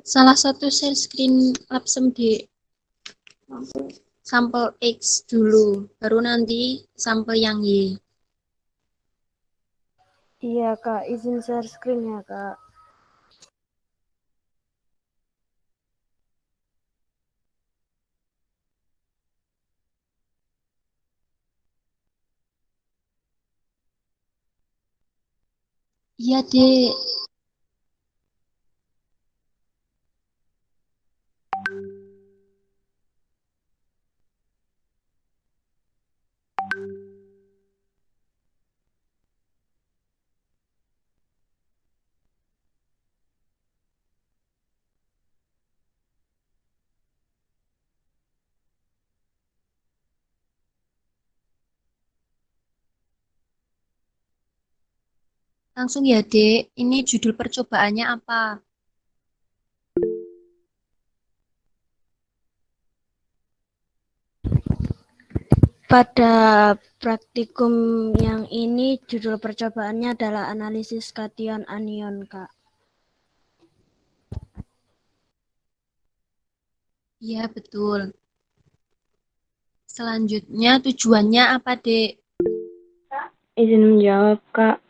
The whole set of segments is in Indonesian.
Salah satu share screen lapsem di sampel X dulu, baru nanti sampel yang Y. Iya Kak, izin share screen ya Kak. Iya, Dek. Langsung ya, Dek. Ini judul percobaannya apa? Pada praktikum yang ini judul percobaannya adalah analisis kation anion Kak. Iya, betul. Selanjutnya tujuannya apa, Dek? Izin menjawab Kak.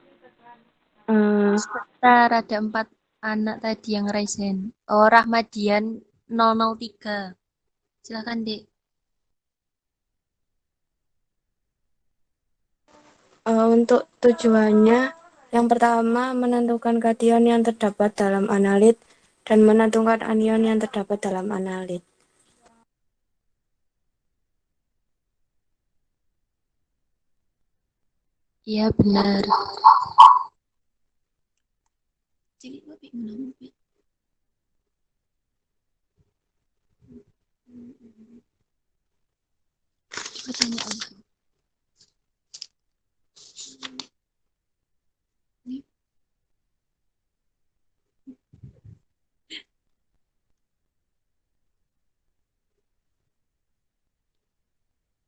Sebentar, ada 4 anak tadi yang raise. Oh, Rahmadian 003. Silakan, Dek. Untuk tujuannya, yang pertama menentukan kation yang terdapat dalam analit dan menentukan anion yang terdapat dalam analit. Iya, benar.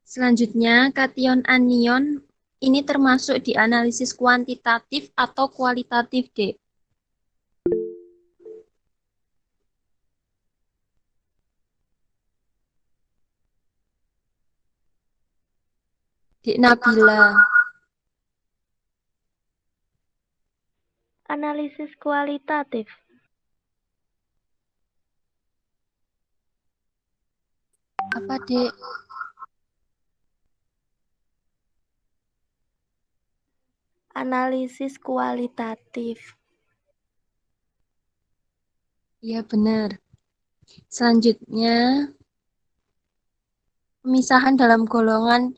Selanjutnya, kation anion ini termasuk di analisis kuantitatif atau kualitatif, Dek? Dek Nabila. Analisis kualitatif. Apa, Dek? Analisis kualitatif. Iya, benar. Selanjutnya, pemisahan dalam golongan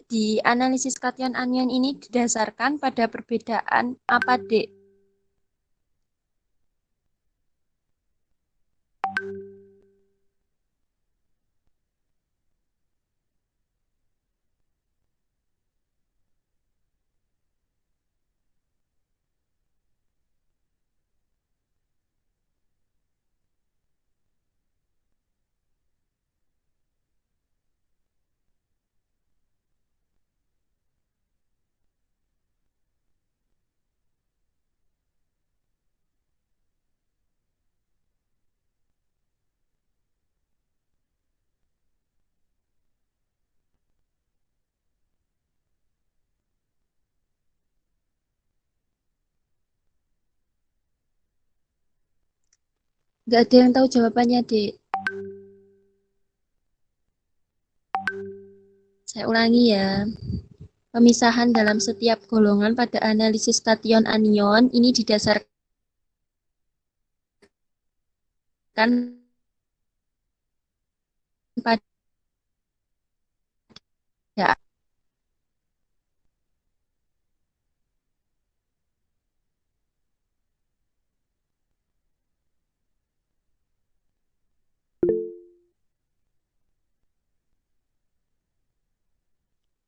di analisis kation anion ini didasarkan pada perbedaan apa, Dek? Nggak ada yang tahu jawabannya, Dek. Saya ulangi ya. Pemisahan dalam setiap golongan pada analisis kation anion ini didasarkan pada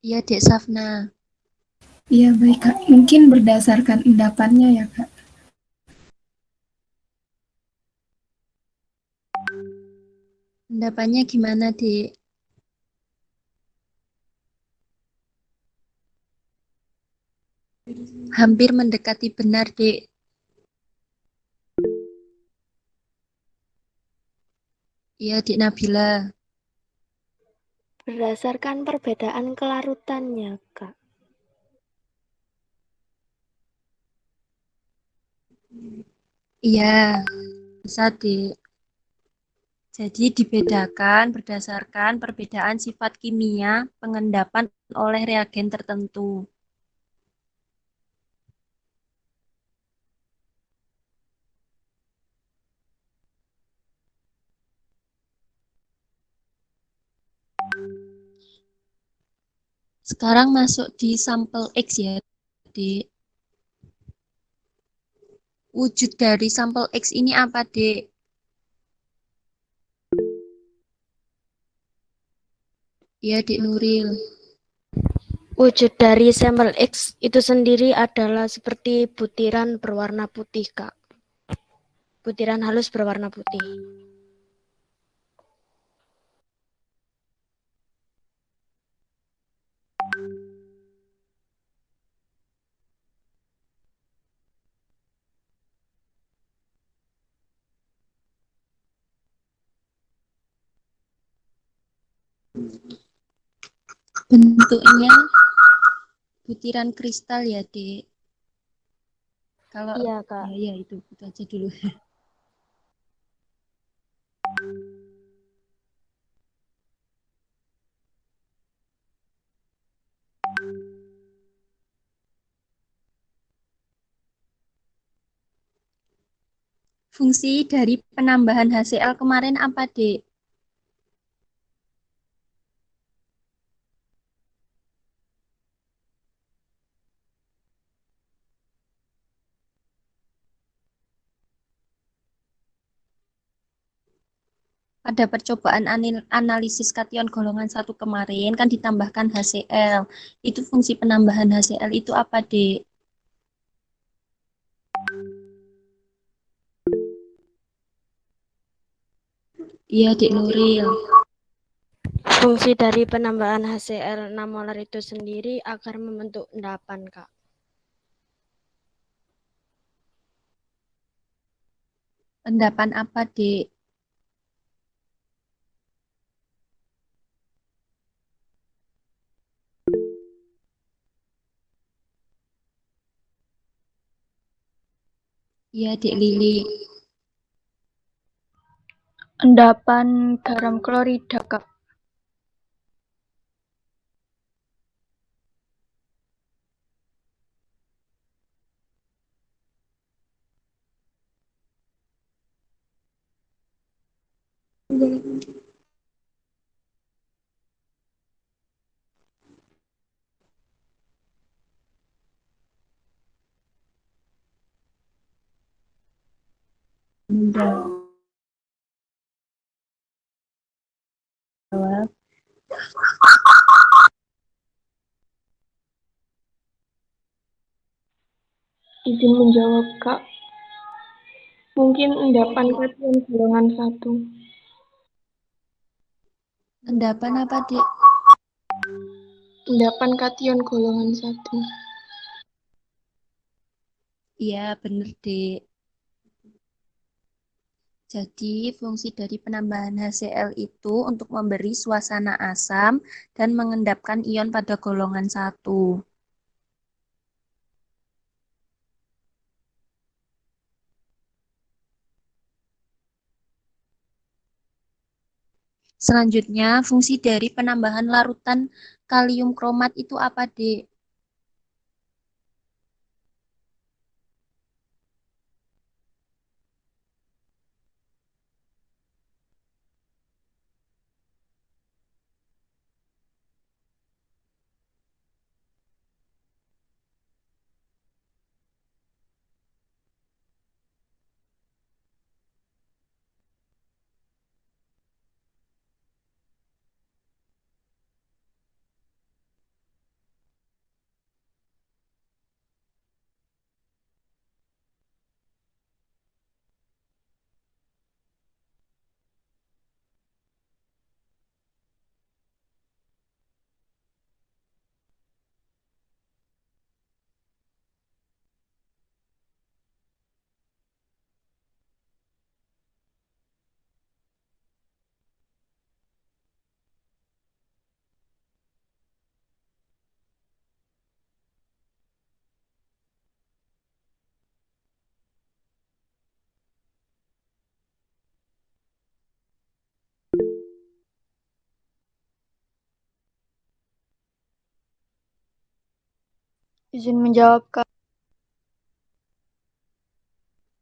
iya, Dek Safna. Iya baik Kak, mungkin berdasarkan endapannya ya Kak. Pendapatnya gimana, Dek? Hampir mendekati benar, Dek. Iya, Dik Nabila. Berdasarkan perbedaan kelarutannya, Kak. Iya, bisa, Dik. Jadi dibedakan berdasarkan perbedaan sifat kimia pengendapan oleh reagen tertentu. Sekarang masuk di sampel X ya, Dik. Wujud dari sampel X ini apa, Dik? Iya, Dik Nuril. Wujud dari sampel X itu sendiri adalah seperti butiran berwarna putih, Kak. Butiran halus berwarna putih. Bentuknya butiran kristal ya, Dek. Kalau Iya, Kak. ya itu aja dulu. Fungsi dari penambahan HCl kemarin apa, Dek? Pada percobaan analisis kation golongan satu kemarin kan ditambahkan HCl. Itu fungsi penambahan HCl itu apa, Dek? Iya, Dek Nuril. Fungsi dari penambahan HCl 6 molar itu sendiri agar membentuk endapan, Kak. Endapan apa, Dek? Iya, Dek Lili. Endapan garam klorida, Kak. Izin menjawab, Kak. Mungkin endapan kation golongan 1. Endapan apa, Dek? Endapan kation golongan 1. Iya, bener, Dek. Jadi, fungsi dari penambahan HCl itu untuk memberi suasana asam dan mengendapkan ion pada golongan satu. Selanjutnya, fungsi dari penambahan larutan kalium kromat itu apa, Dek? Izin menjawab, Kak.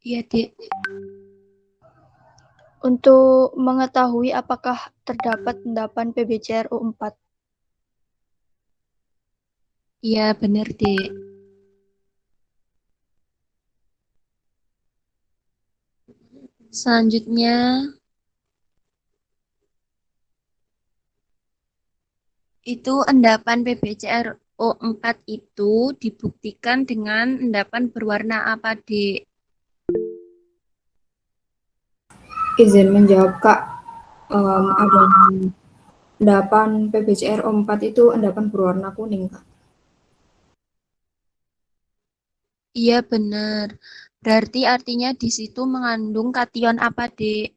Iya, Dek. Untuk mengetahui apakah terdapat endapan PBCRO 4. Iya, bener, Dek. Selanjutnya, itu endapan PBCRO4 itu dibuktikan dengan endapan berwarna apa, Dek? Izin menjawab, Kak. Ada endapan PBCRO4 itu endapan berwarna kuning, Kak. Iya, bener. Berarti artinya di situ mengandung kation apa, Dek?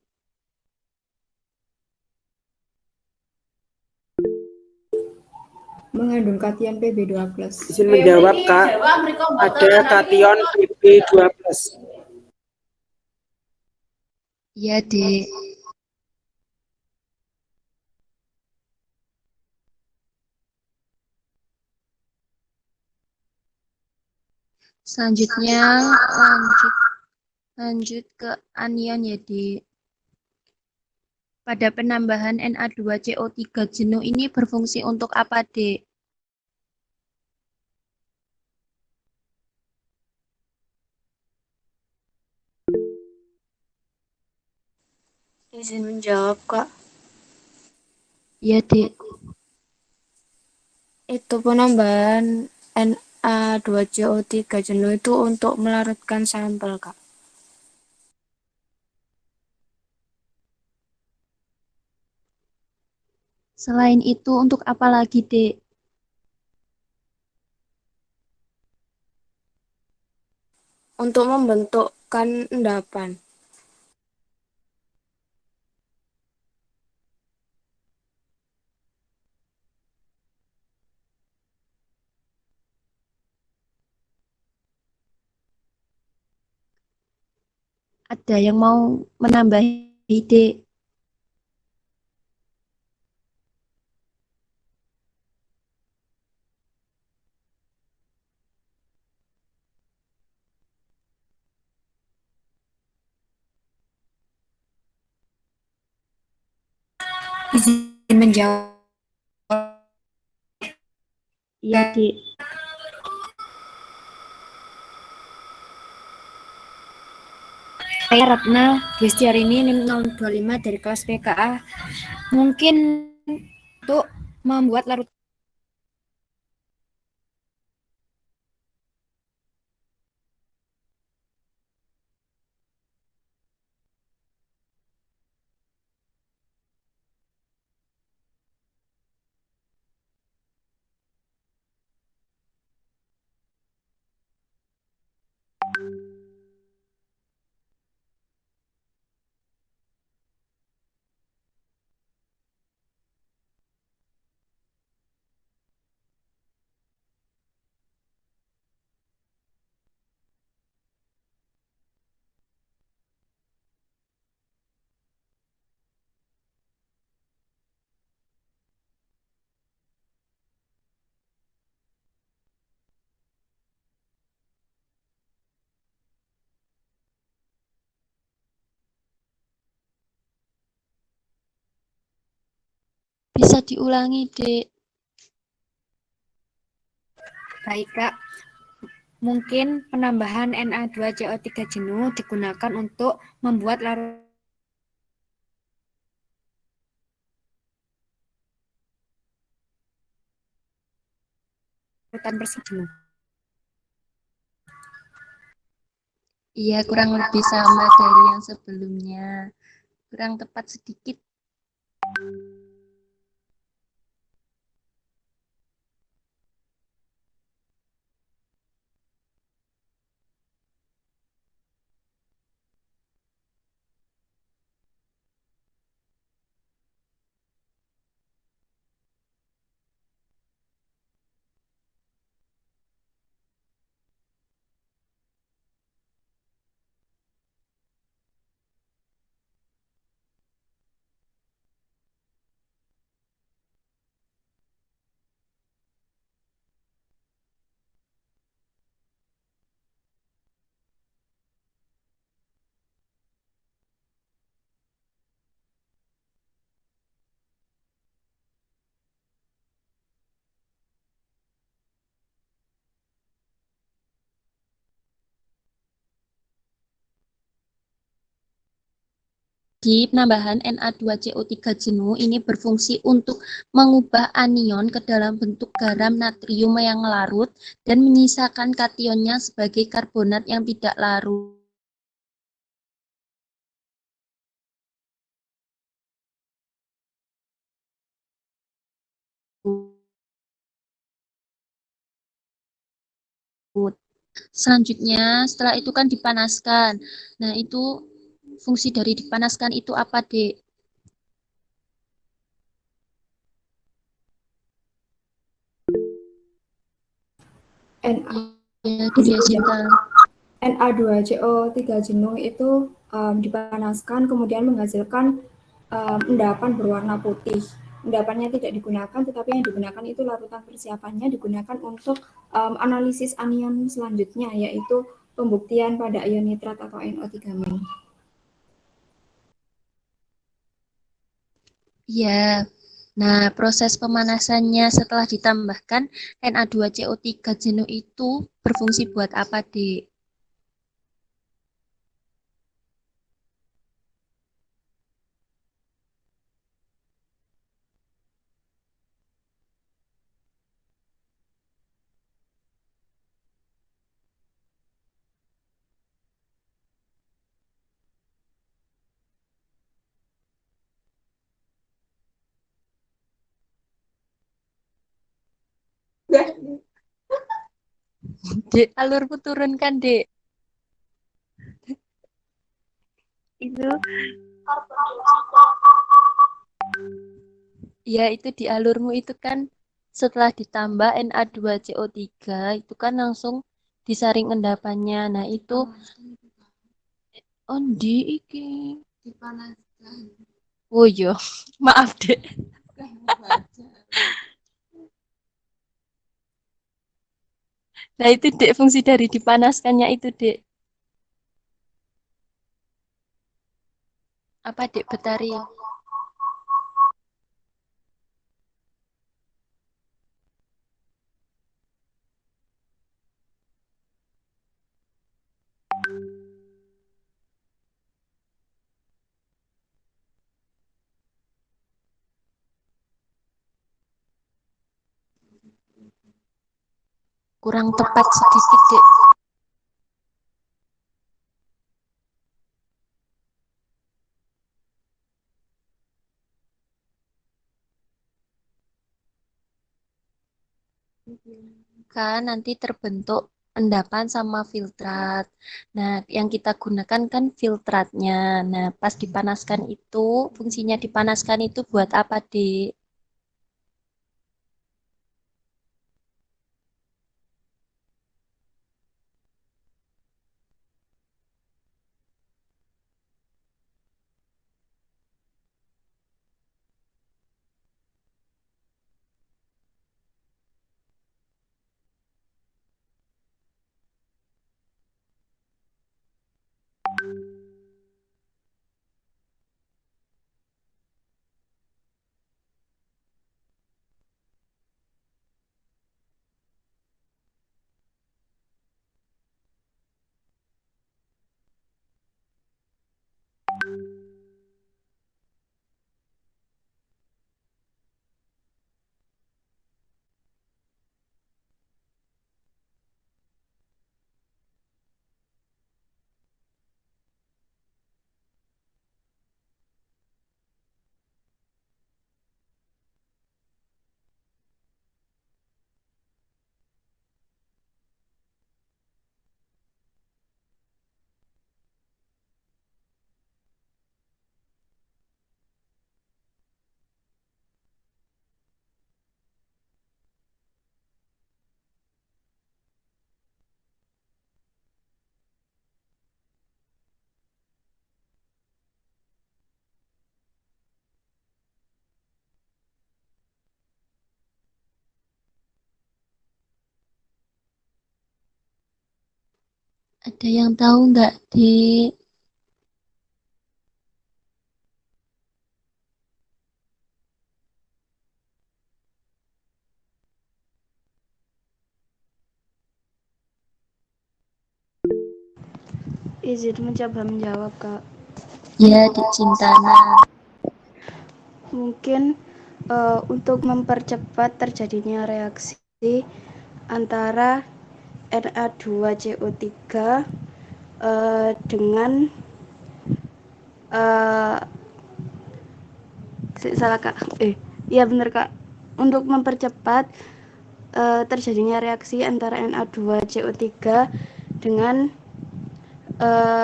Mengandung kation Pb2+. Izin menjawab, Kak. Ada kation Pb2+. Iya, Dek. Selanjutnya lanjut ke anion ya, Dek. Pada penambahan Na2CO3 jenuh ini berfungsi untuk apa, Dek? Izin menjawab, Kak. Iya, Dek. Itu penambahan Na2CO3 jenuh itu untuk melarutkan sampel, Kak. Selain itu untuk apa lagi, Dek? Untuk membentukkan endapan. Ada yang mau menambahi, Dek? Izin menjawab. Iya, Dek. Saya Ratna Gestiarini NIM 025 dari kelas PKA. Mungkin untuk membuat larutan Bisa diulangi, Dek. baik, Kak. Mungkin penambahan Na2CO3 jenuh digunakan untuk membuat larutan bersih jenuh. Iya, kurang lebih sama dari yang sebelumnya. Kurang tepat sedikit. Jadi penambahan Na2CO3 jenuh ini berfungsi untuk mengubah anion ke dalam bentuk garam natrium yang larut dan menyisakan kationnya sebagai karbonat yang tidak larut. Selanjutnya, setelah itu kan dipanaskan. Nah, itu fungsi dari dipanaskan itu apa, Dek? Ya, Dunia Cinta. Na2CO3 jenuh itu dipanaskan kemudian menghasilkan endapan berwarna putih. Endapannya tidak digunakan, tetapi yang digunakan itu larutan persiapannya digunakan untuk analisis anion selanjutnya, yaitu pembuktian pada ion nitrat atau NO3-. Ya, nah proses pemanasannya setelah ditambahkan Na2CO3 jenuh itu berfungsi buat apa, Dek? Dek, alurmu turun kan, Dek? Itu ya itu di alurmu itu kan setelah ditambah Na2CO3 itu kan langsung disaring endapannya. Nah, itu di iki dipanaskan. Oh iya, maaf, Dek. Nah, itu Dek fungsi dari dipanaskannya itu, Dek. Apa, Dek Betari? Kurang tepat sedikit, Dek. Kan nanti terbentuk endapan sama filtrat. Nah, yang kita gunakan kan filtratnya. Nah, pas dipanaskan itu, fungsinya dipanaskan itu buat apa, Dek? Ada yang tahu nggak, Dek? Izin mencoba menjawab, Kak. Ya, di Cintana. Mungkin untuk mempercepat terjadinya reaksi antara Na2CO3 dengan salah kak, iya bener kak, untuk mempercepat terjadinya reaksi antara Na2CO3 dengan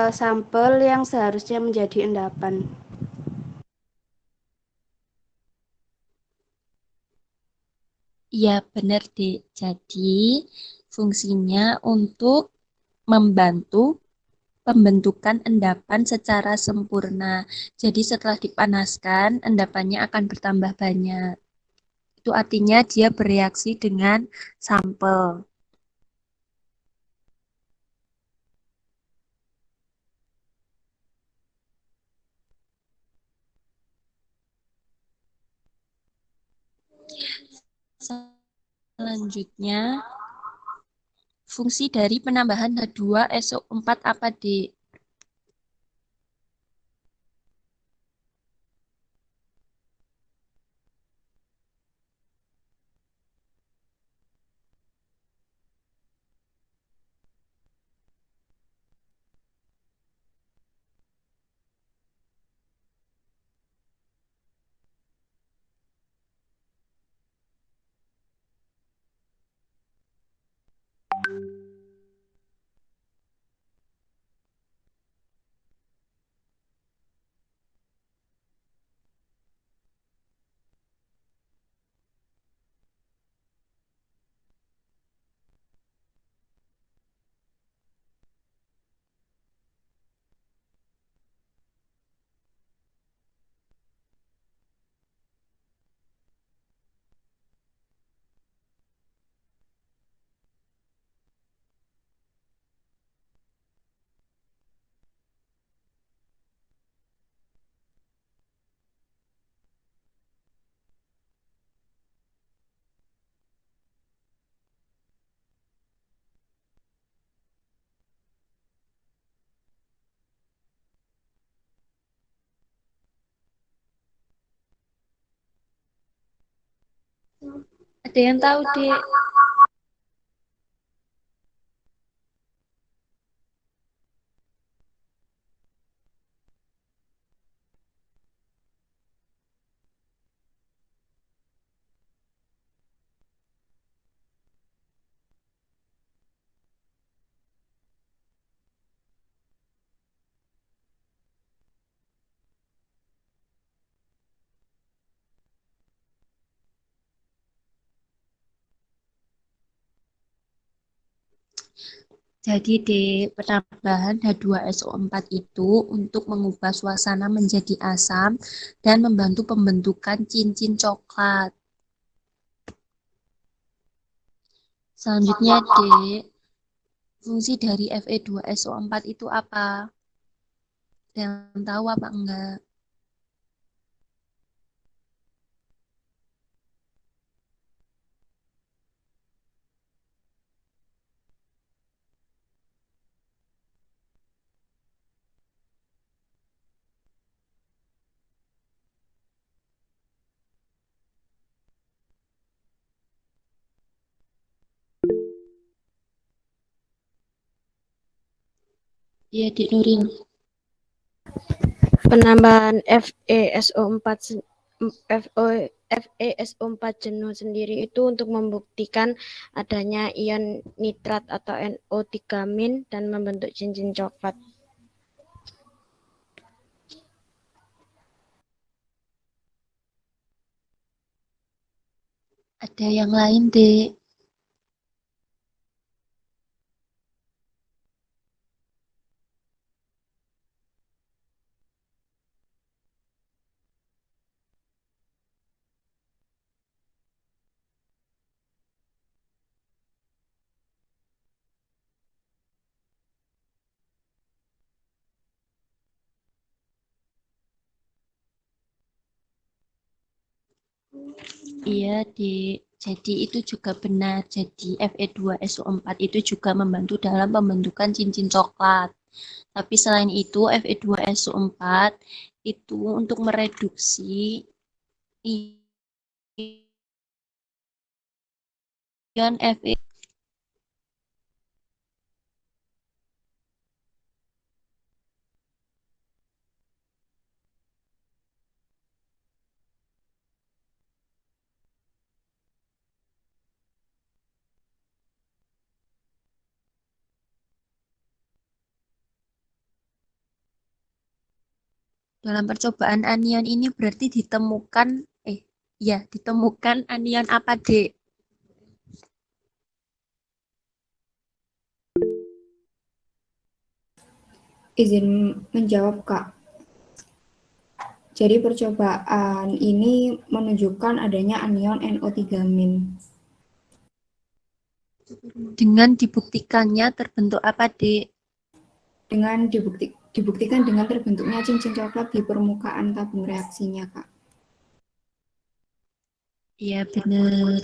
sampel yang seharusnya menjadi endapan. Iya, benar, Dek. Jadi, fungsinya untuk membantu pembentukan endapan secara sempurna. Jadi, setelah dipanaskan, endapannya akan bertambah banyak. Itu artinya dia bereaksi dengan sampel. Selanjutnya, fungsi dari penambahan H2SO4 apa, Dek? Ada yang tahu, Dek? Jadi, penambahan H2SO4 itu untuk mengubah suasana menjadi asam dan membantu pembentukan cincin coklat. Selanjutnya, fungsi dari Fe2SO4 itu apa? Ada yang tahu apa enggak? Iya, Dik Nurin. Penambahan FeSO4 jenuh sendiri itu untuk membuktikan adanya ion nitrat atau NO3- dan membentuk cincin coklat. Ada yang lain, Dek? Iya, Dek. Jadi itu juga benar. Jadi Fe2SO4 itu juga membantu dalam pembentukan cincin coklat. Tapi selain itu Fe2SO4 itu untuk mereduksi ion Fe. Dalam percobaan anion ini berarti ditemukan anion apa, Dek? Izin menjawab, Kak. Jadi percobaan ini menunjukkan adanya anion NO3-. Dengan dibuktikannya terbentuk apa, Dek? Dengan dibuktikan dengan terbentuknya cincin coklat di permukaan tabung reaksinya, Kak. Iya, benar.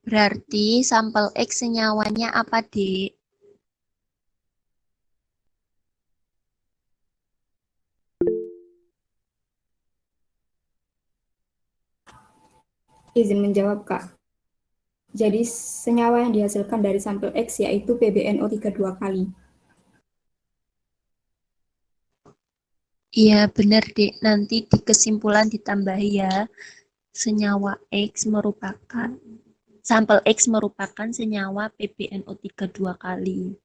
Berarti sampel X senyawanya apa, Dek? Izin menjawab, Kak. Jadi senyawa yang dihasilkan dari sampel X yaitu PbNO3 dua kali. Iya, benar, Dek. Nanti di kesimpulan ditambahi ya. Senyawa X merupakan Sampel X merupakan senyawa PbNO3 dua kali.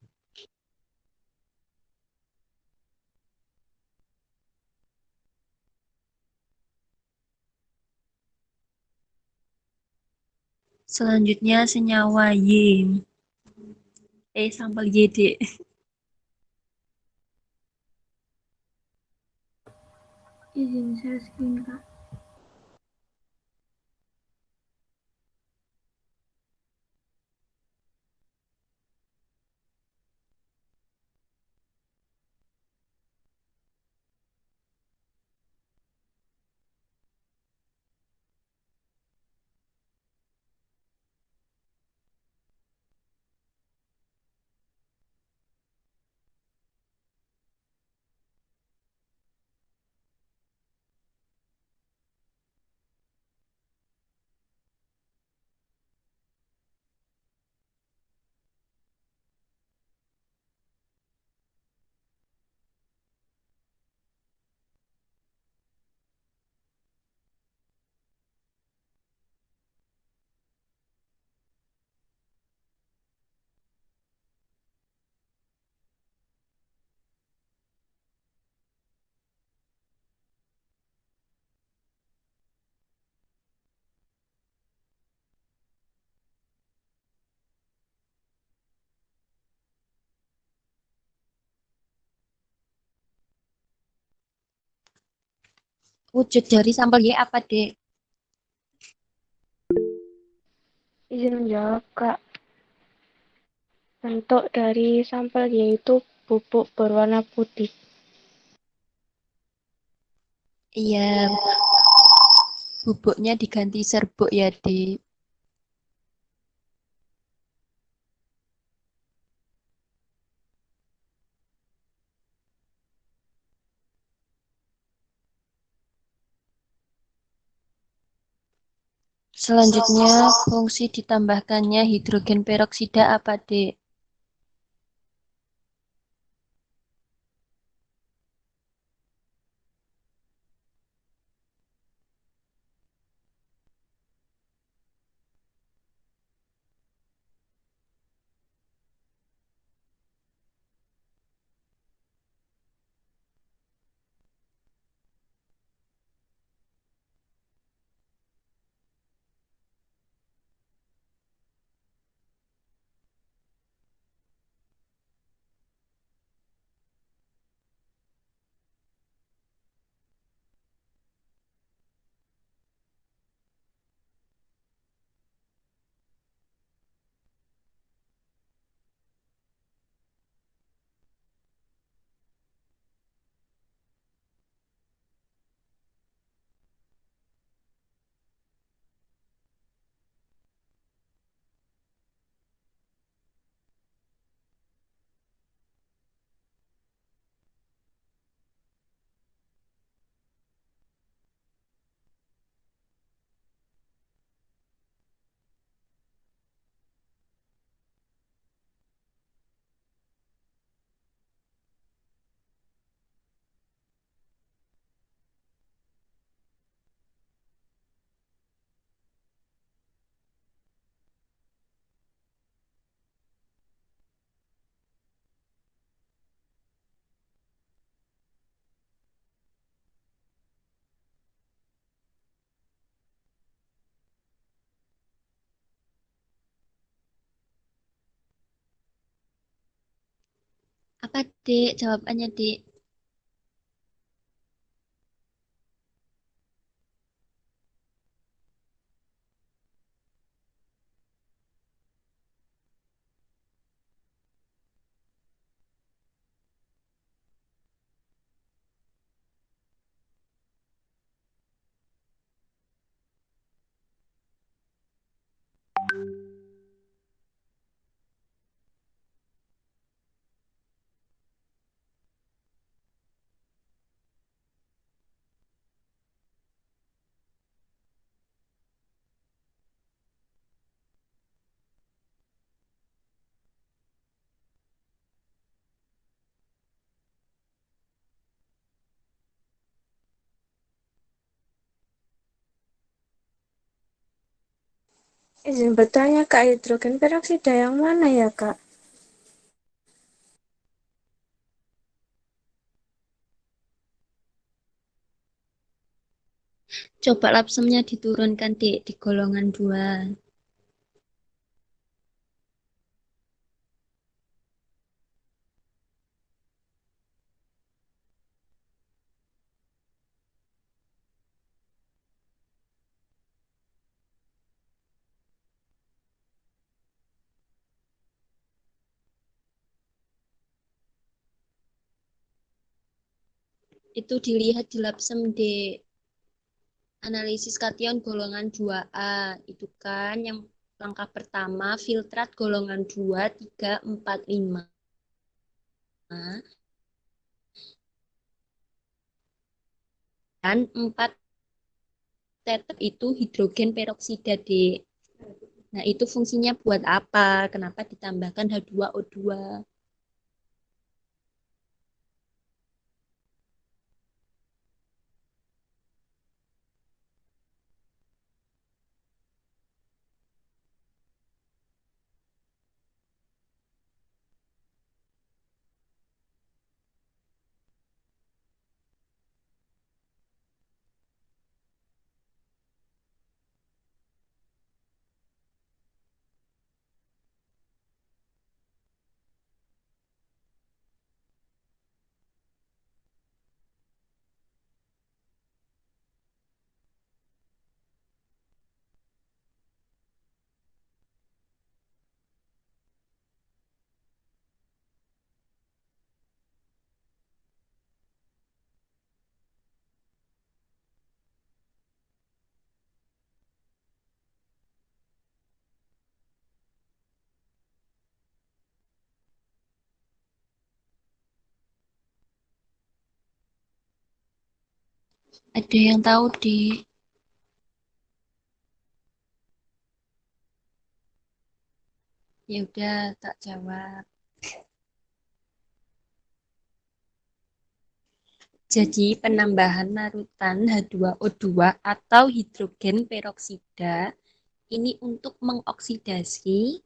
Selanjutnya senyawa Y. Sampel Y, Dek. Izin share screen, Kak. Wujud dari sampel Y apa, Dek? Izin menjawab, Kak. Bentuk dari sampel yaitu bubuk berwarna putih. Iya, bubuknya diganti serbuk ya, Dek. Selanjutnya, fungsi ditambahkannya hidrogen peroksida apa, Dek? Apa, Dek? Jawabannya, Dek. Izin bertanya, Kak, hidrogen peroksida yang mana ya, Kak? Coba lapsemnya diturunkan, Dek, di golongan 2. Itu dilihat di lapsem, Dek. Analisis kation golongan 2A. Itu kan yang langkah pertama, filtrat golongan 2, 3, 4, 5. Dan 4 tetep itu hidrogen peroksida, Dek. Nah, itu fungsinya buat apa? Kenapa ditambahkan H2O2? Ada yang tahu, Dek? Ya udah, tak jawab. Jadi, penambahan larutan H2O2 atau hidrogen peroksida ini untuk mengoksidasi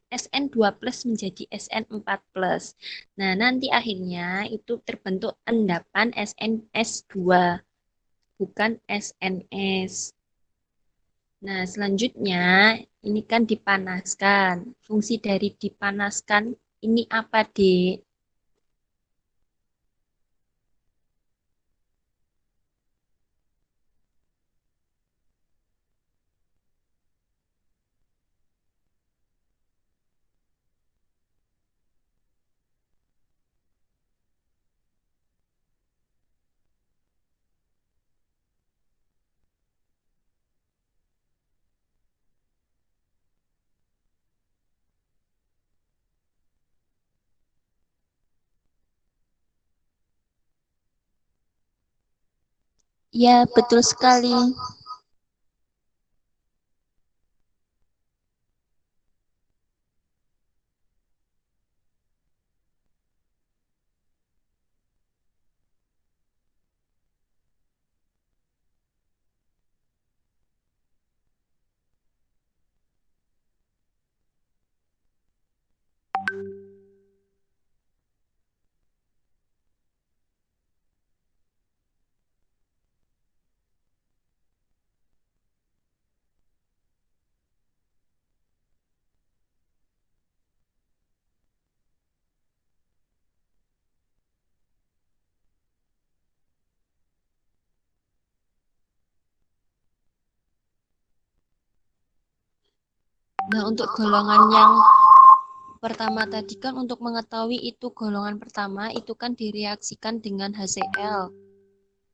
SN2 plus menjadi SN4 plus. Nah, nanti akhirnya itu terbentuk endapan SNS2, bukan SNS. Nah, selanjutnya ini kan dipanaskan. Fungsi dari dipanaskan ini apa, Dek? Ya, betul sekali. Nah, untuk golongan yang pertama tadi kan untuk mengetahui itu golongan pertama itu kan direaksikan dengan HCl.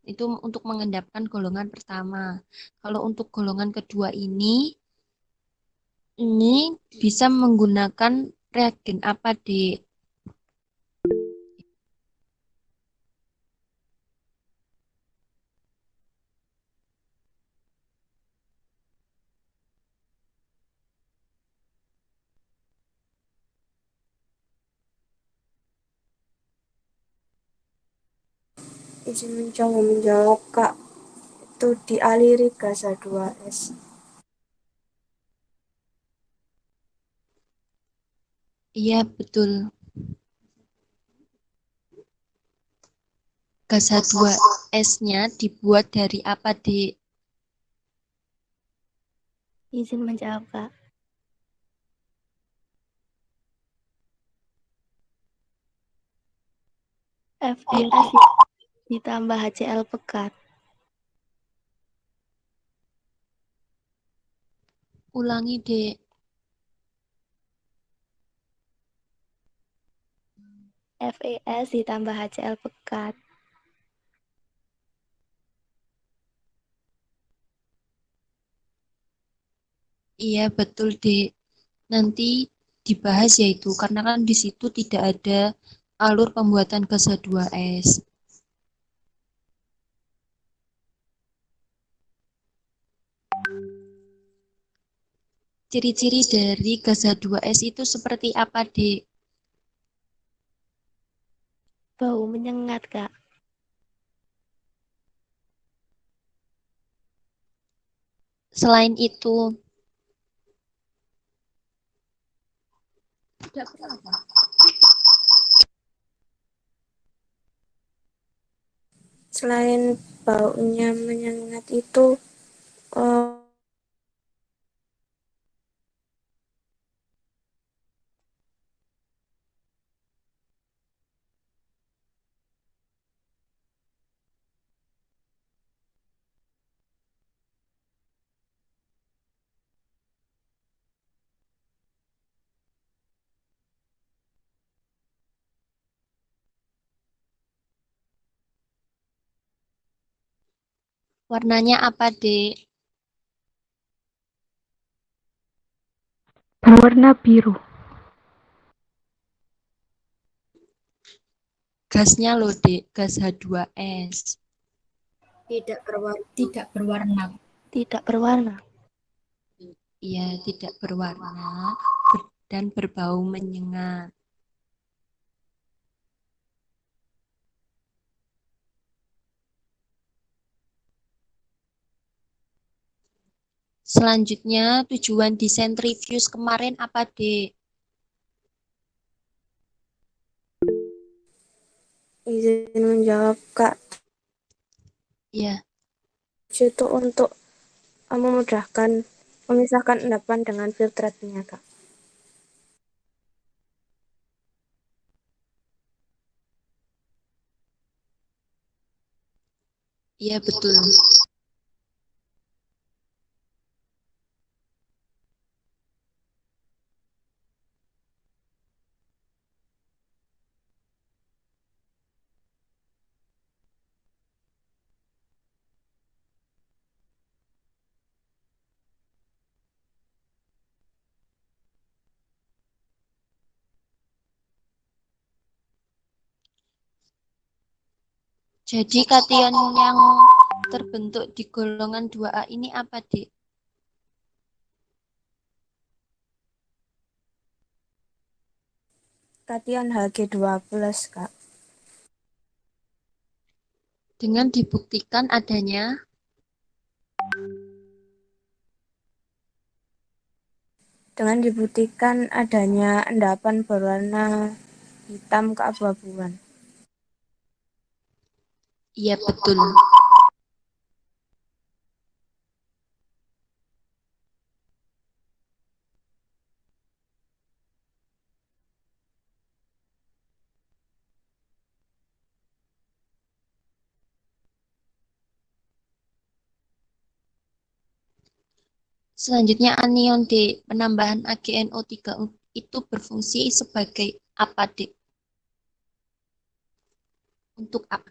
Itu untuk mengendapkan golongan pertama. Kalau untuk golongan kedua ini bisa menggunakan reagen apa, Dek? Izin mencoba menjawab, Kak. Itu dialiri gas H2S. Iya, betul. Gas H2S-nya dibuat dari apa, Dek? Izin menjawab, Kak. FeS ditambah HCl pekat. Ulangi, Dek. FeS ditambah HCl pekat. Iya, betul, Dek. Nanti dibahas ya itu, karena kan di situ tidak ada alur pembuatan gas H2S. Ciri-ciri dari gas H2S itu seperti apa, Dek? Bau menyengat, Kak. Selain itu, tidak pernah, Pak. Selain baunya menyengat itu, eh, Warnanya apa, Dek? Berwarna biru. Gasnya loh, Dek, gas H2S. Tidak berwarna. Tidak berwarna. Iya, tidak berwarna dan berbau menyengat. Selanjutnya, tujuan desain Trivius kemarin apa, Dek? izin menjawab, Kak. Iya, Itu untuk memudahkan memisahkan endapan dengan filtratnya, Kak. iya betul. Jadi kation yang terbentuk di golongan 2A ini apa, Dek? Kation Hg2+, Kak. Dengan dibuktikan adanya endapan berwarna hitam keabu-abuan. iya betul. Selanjutnya anion D, penambahan AgNO3 itu berfungsi sebagai apa, Dek? Untuk apa?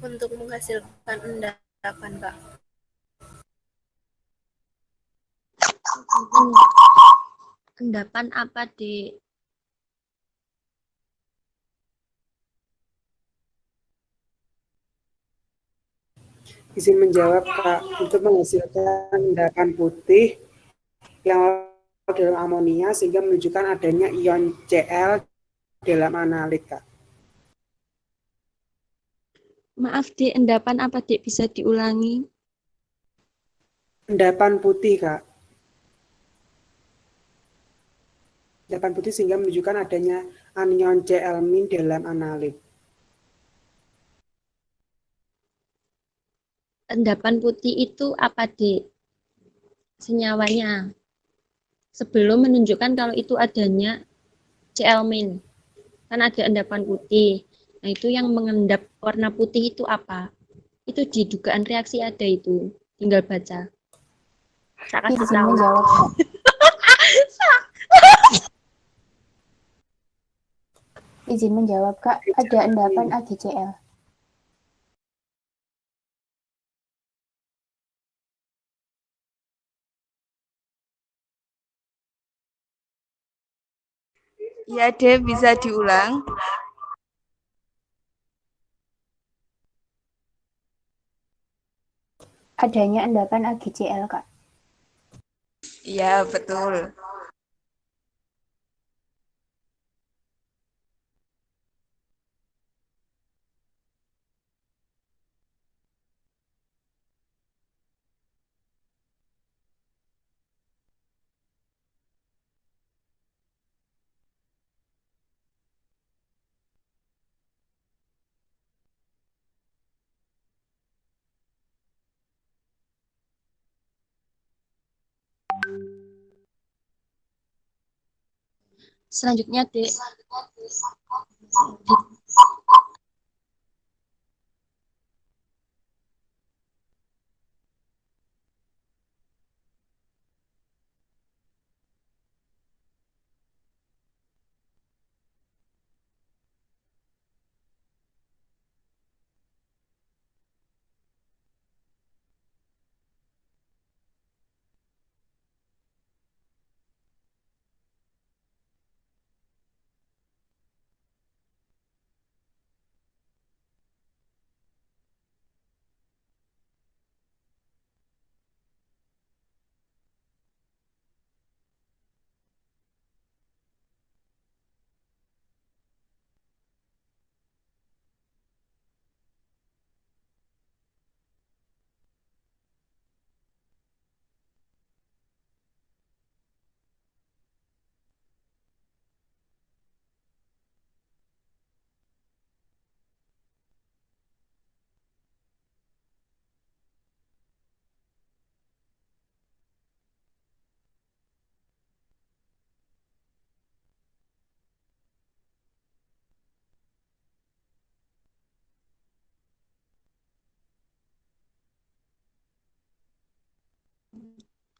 Untuk menghasilkan endapan, Kak. Endapan apa, Dek? Izin menjawab Kak, untuk menghasilkan endapan putih yang larut dalam amonia sehingga menunjukkan adanya ion Cl dalam analit Kak. Maaf, Dek, endapan apa, Dek? Bisa diulangi? Endapan putih Kak. Endapan putih sehingga menunjukkan adanya anion Cl- dalam analit. Endapan putih itu apa, Dek? Senyawanya. Sebelum menunjukkan kalau itu adanya Cl-. Kan ada endapan putih. Nah, itu yang mengendap warna putih itu apa? Itu di dugaan reaksi ada itu. Tinggal baca. Saya kasih Izin tahu. menjawab, Kak. Izin menjawab, Kak. Ada endapan AgCl. Ya, Dek, bisa diulang. Adanya endapan AgCl, Kak. Iya, betul. Selanjutnya, Dek.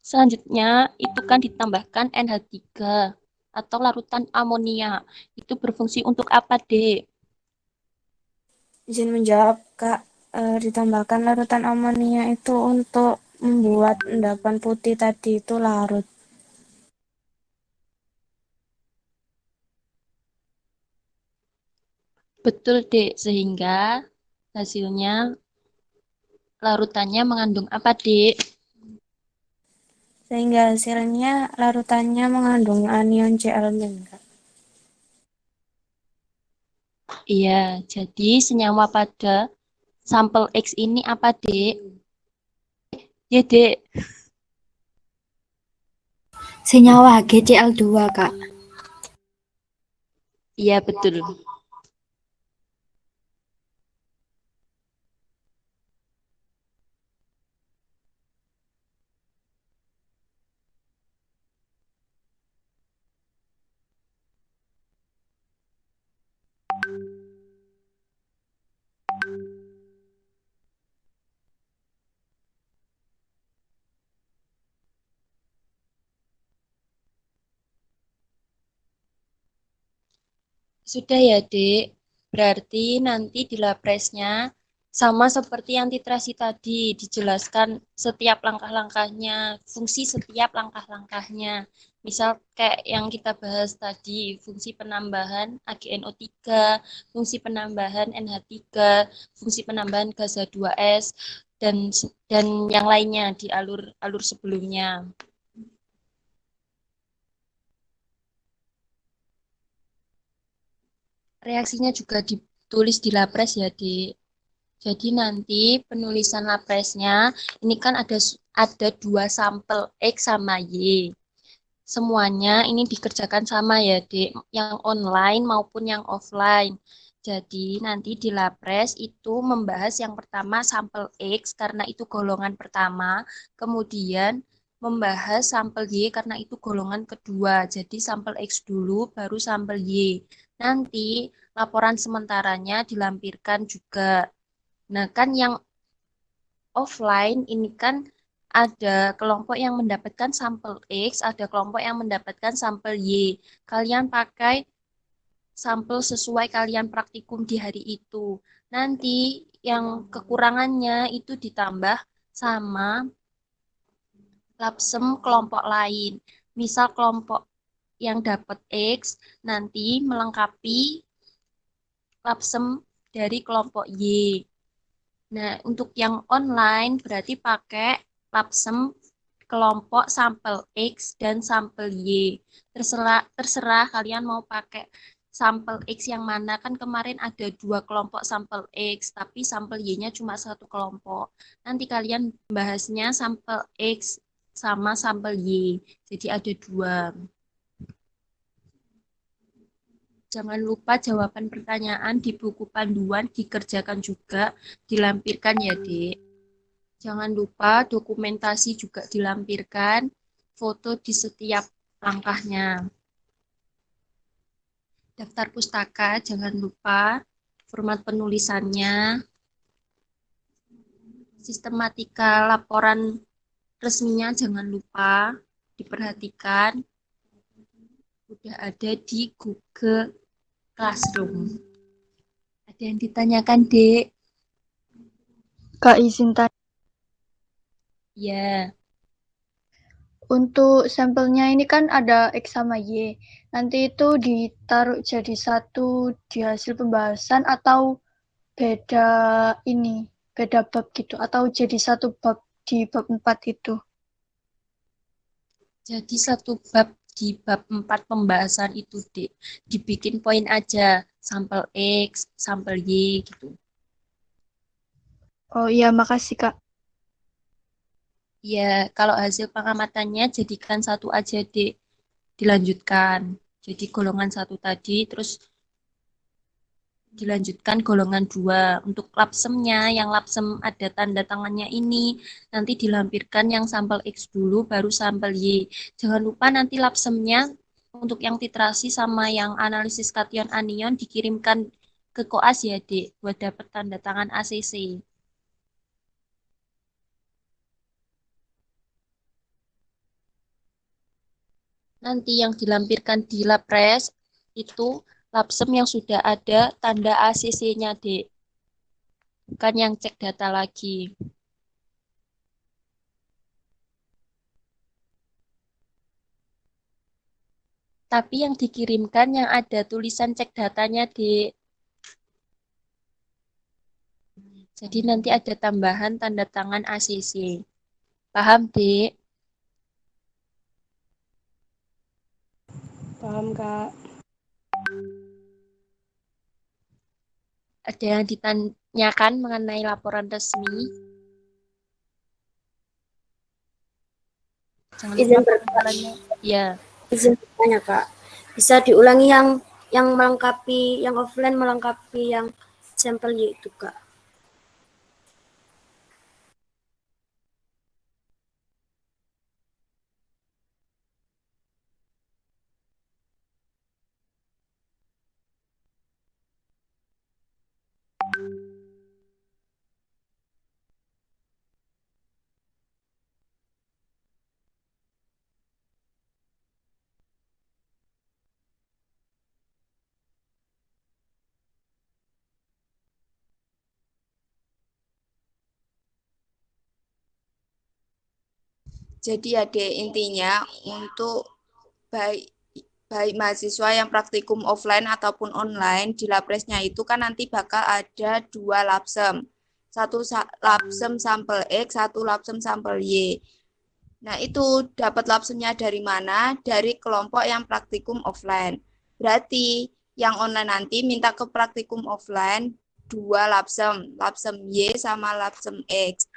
Selanjutnya, itu kan ditambahkan NH3 atau larutan amonia. Itu berfungsi untuk apa, Dek? Izin menjawab, Kak. Ditambahkan larutan amonia itu untuk membuat endapan putih tadi itu larut. Betul, Dek. Sehingga hasilnya larutannya mengandung apa, Dek? Sehingga hasilnya larutannya mengandung anion Cl-, Kak. Iya, jadi senyawa pada sampel X ini apa, Dek? Ya, Dek. Senyawa HgCl2, Kak. Iya, betul. Sudah ya, Dek. Berarti nanti di lapresnya sama seperti yang titrasi tadi, dijelaskan setiap langkah-langkahnya, fungsi setiap langkah-langkahnya. Misal kayak yang kita bahas tadi, fungsi penambahan AgNO3, fungsi penambahan NH3, fungsi penambahan gas H2S, dan yang lainnya di alur-alur sebelumnya. Reaksinya juga ditulis di lapres ya, Dik. Jadi nanti penulisan lapresnya ini kan ada dua sampel X sama Y. Semuanya ini dikerjakan sama ya, Dek, yang online maupun yang offline. Jadi nanti di lapres itu membahas yang pertama sampel X karena itu golongan pertama, kemudian membahas sampel Y karena itu golongan kedua. Jadi sampel X dulu baru sampel Y. Nanti laporan sementaranya dilampirkan juga. Nah, kan yang offline ini kan ada kelompok yang mendapatkan sampel X, ada kelompok yang mendapatkan sampel Y. Kalian pakai sampel sesuai kalian praktikum di hari itu. Nanti yang kekurangannya itu ditambah sama lapsem kelompok lain. Misal kelompok yang dapat X nanti melengkapi lapsem dari kelompok Y. Nah, untuk yang online berarti pakai lapsem kelompok sampel X dan sampel Y. Terserah kalian mau pakai sampel X yang mana. Kan kemarin ada dua kelompok sampel X, tapi sampel Y-nya cuma satu kelompok. Nanti kalian bahasnya sampel X sama sampel Y. Jadi ada dua. Jangan lupa jawaban pertanyaan di buku panduan dikerjakan juga, dilampirkan ya, Dek. Jangan lupa dokumentasi juga dilampirkan, foto di setiap langkahnya. Daftar pustaka jangan lupa, format penulisannya, sistematika laporan resminya jangan lupa diperhatikan. Udah ada di Google Classroom. Ada yang ditanyakan, Dek? Kak, izin tanya. Ya. Untuk sampelnya ini kan ada X sama Y. Nanti itu ditaruh jadi satu di hasil pembahasan atau beda ini, beda bab gitu. Atau jadi satu bab di bab 4 itu. Jadi satu bab di bab 4 pembahasan itu, Dek, dibikin poin aja, sampel X, sampel Y gitu. Oh iya, makasih Kak. Ya, kalau hasil pengamatannya jadikan satu aja, Dek, dilanjutkan. Jadi golongan satu tadi, terus dilanjutkan golongan dua. Untuk lapsemnya, yang lapsem ada tanda tangannya ini, nanti dilampirkan yang sampel X dulu, baru sampel Y. Jangan lupa nanti lapsemnya untuk yang titrasi sama yang analisis kation anion dikirimkan ke koas ya, Dek, buat dapat tanda tangan ACC. Nanti yang dilampirkan di lapres itu lapsem yang sudah ada tanda ACC-nya, Dek. Bukan yang cek data lagi. Tapi yang dikirimkan yang ada tulisan cek datanya, Dek. Jadi nanti ada tambahan tanda tangan ACC. Paham, Dek? Paham, Kak. Ada yang ditanyakan mengenai laporan resmi? Jangan lupa Izin pengumpulannya. Ya, izin bertanya Kak, bisa diulangi yang melengkapi yang offline melengkapi yang sampel Y itu Kak. Jadi adik intinya untuk baik baik mahasiswa yang praktikum offline ataupun online di labresnya itu kan nanti bakal ada 2 labsem. Satu labsem sampel X, satu labsem sampel Y. Nah, itu dapat labsemnya dari mana? Dari kelompok yang praktikum offline. Berarti yang online nanti minta ke praktikum offline 2 labsem, labsem Y sama labsem X.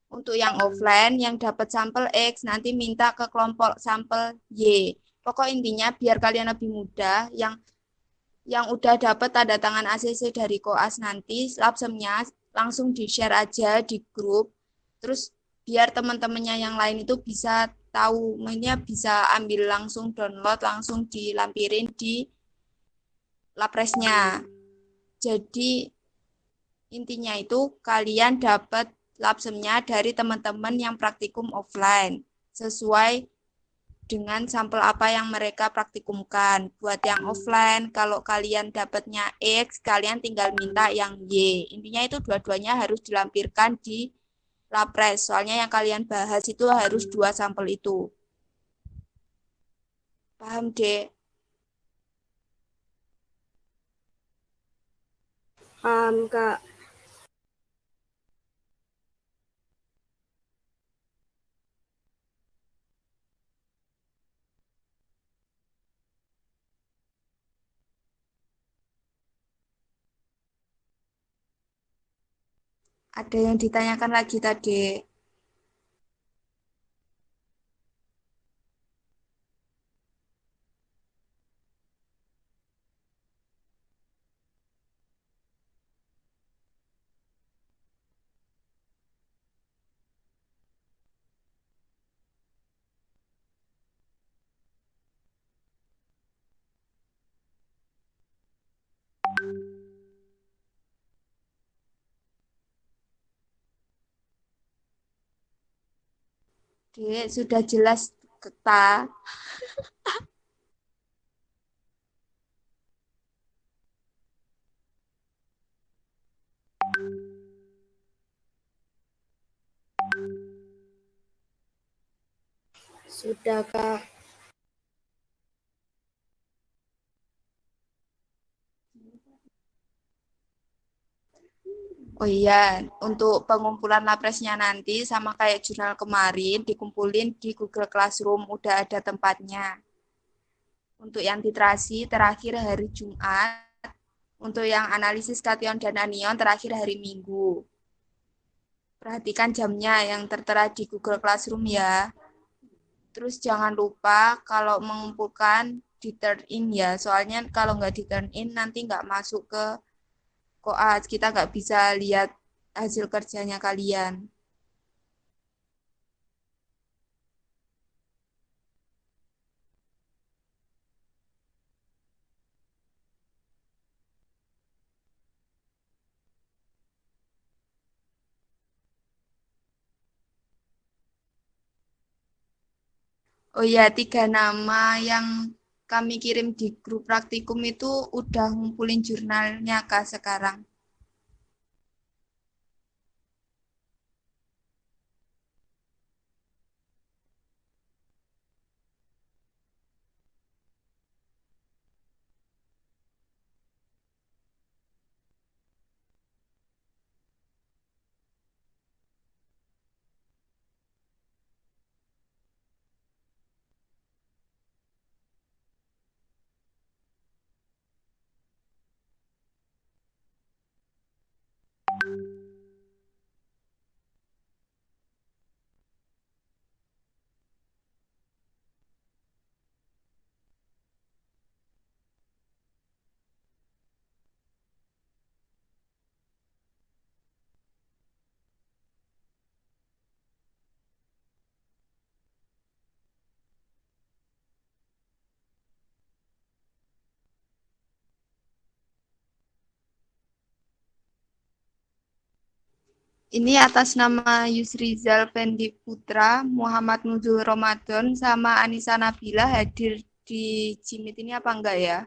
Untuk yang offline yang dapat sampel X nanti minta ke kelompok sampel Y. Pokok intinya biar kalian lebih mudah, yang udah dapat tanda tangan ACC dari koas nanti labsemnya langsung di-share aja di grup. Terus biar teman-temannya yang lain itu bisa tahu, mainnya bisa ambil langsung download, langsung dilampirin di lapresnya. Jadi intinya itu kalian dapat labsemnya dari teman-teman yang praktikum offline sesuai dengan sampel apa yang mereka praktikumkan. Buat yang offline, kalau kalian dapatnya X, kalian tinggal minta yang Y. Intinya itu dua-duanya harus dilampirkan di Lapres. Soalnya yang kalian bahas itu harus 2 sampel itu. Paham, Dek? Kak. Ada yang ditanyakan lagi tadi. Dek, sudah jelas kita. Sudah Kak. Oh iya, untuk pengumpulan lapresnya nanti sama kayak jurnal kemarin dikumpulin di Google Classroom, udah ada tempatnya. Untuk yang titrasi terakhir hari Jumat, untuk yang analisis kation dan anion terakhir hari Minggu. Perhatikan jamnya yang tertera di Google Classroom ya. Terus jangan lupa kalau mengumpulkan di turn in ya, soalnya kalau nggak di turn in nanti nggak masuk ke koas, kita nggak bisa lihat hasil kerjanya kalian. Oh ya, 3 nama yang kami kirim di grup praktikum itu udah ngumpulin jurnalnya Kak sekarang. Ini atas nama Yusrizal Fendi Putra, Muhammad Nuzul Ramadan, sama Anissa Nabila hadir di Jimit ini apa enggak ya?